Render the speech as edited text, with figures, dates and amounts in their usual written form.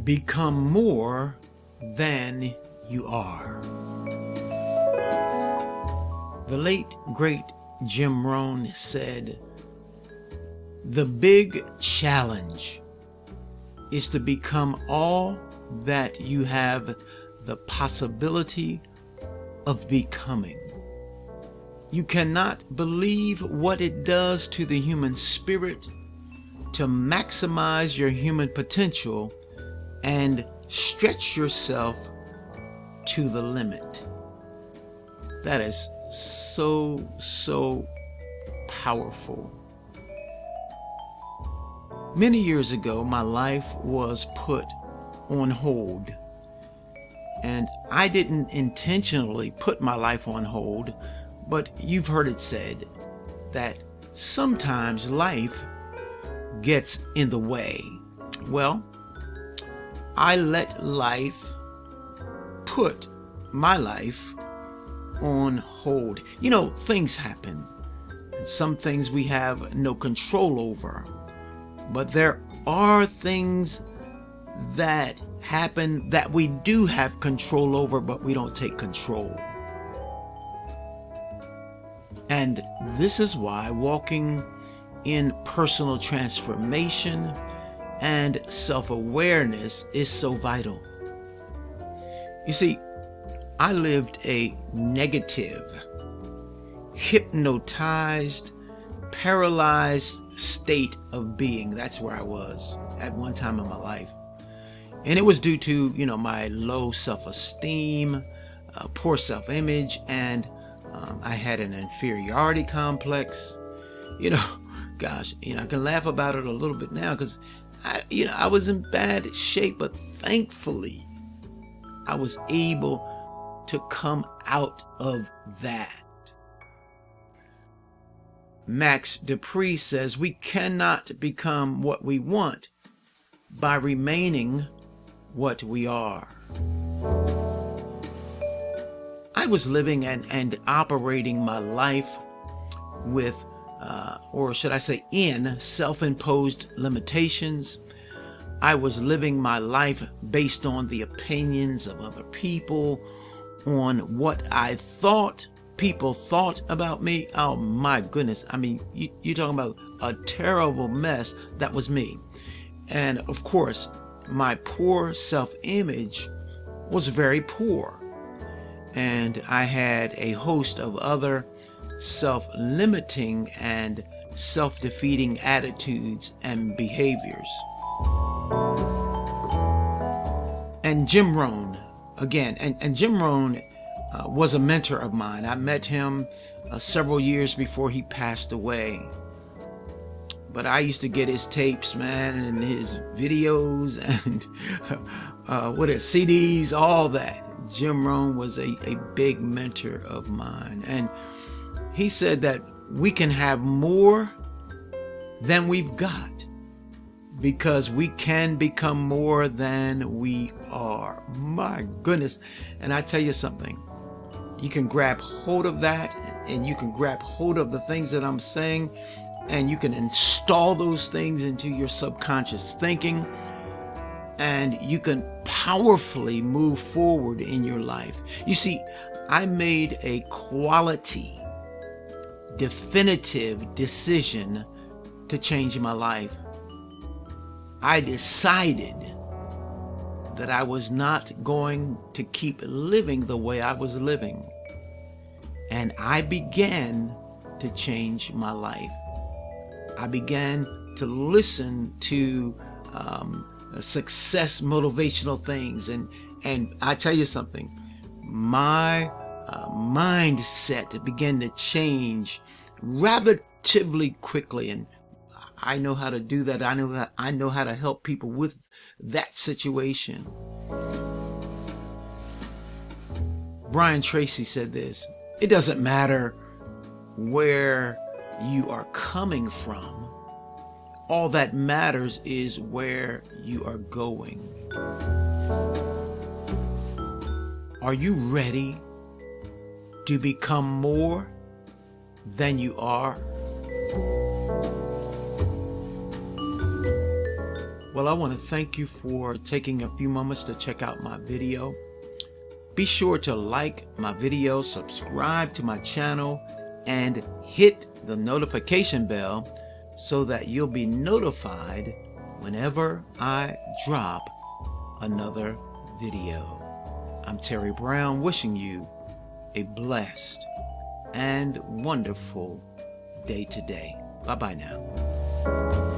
become more than you are. The late, great Jim Rohn said, "The big challenge is to become all that you have the possibility of becoming." You cannot believe what it does to the human spirit to maximize your human potential and stretch yourself to the limit. That is so powerful. Many years ago, my life was put on hold, and I didn't intentionally put my life on hold, but you've heard it said that sometimes life gets in the way. Well, I let life put my life on hold. You know, things happen. Some things we have no control over, but there are things that happen that we do have control over, but we don't take control. And this is why walking in personal transformation and self-awareness is so vital. You see, I lived a negative, hypnotized, paralyzed state of being. That's where I was at one time in my life. And it was due to, my low self-esteem, poor self-image, and I had an inferiority complex. Gosh, I can laugh about it a little bit now because I was in bad shape, but thankfully I was able to come out of that. Max Dupree says we cannot become what we want by remaining what we are. I was living and operating my life with, or should I say in, self-imposed limitations. I was living my life based on the opinions of other people, on what I thought people thought about me. Oh my goodness. I mean, you're talking about a terrible mess. That was me. And of course, my poor self-image was very poor. And I had a host of other self-limiting and self-defeating attitudes and behaviors. And Jim Rohn, again, and Jim Rohn was a mentor of mine. I met him several years before he passed away. But I used to get his tapes, man, and his videos and CDs, all that. Jim Rohn was a big mentor of mine. And he said that we can have more than we've got because we can become more than we are. My goodness. And I tell you something, you can grab hold of that, and you can grab hold of the things that I'm saying, and you can install those things into your subconscious thinking, and you can powerfully move forward in your life. You see, I made a quality, definitive decision to change my life. I decided that I was not going to keep living the way I was living. And I began to change my life. I began to listen to success motivational things. And I tell you something, my mindset began to change relatively quickly. And I know how to do that. I know how to help people with that situation. Brian Tracy said this: it doesn't matter where you are coming from. All that matters is where you are going. Are you ready to become more than you are? Well, I want to thank you for taking a few moments to check out my video. Be sure to like my video, subscribe to my channel, and hit the notification bell so that you'll be notified whenever I drop another video. I'm Terry Brown, wishing you a blessed and wonderful day today. Bye-bye now.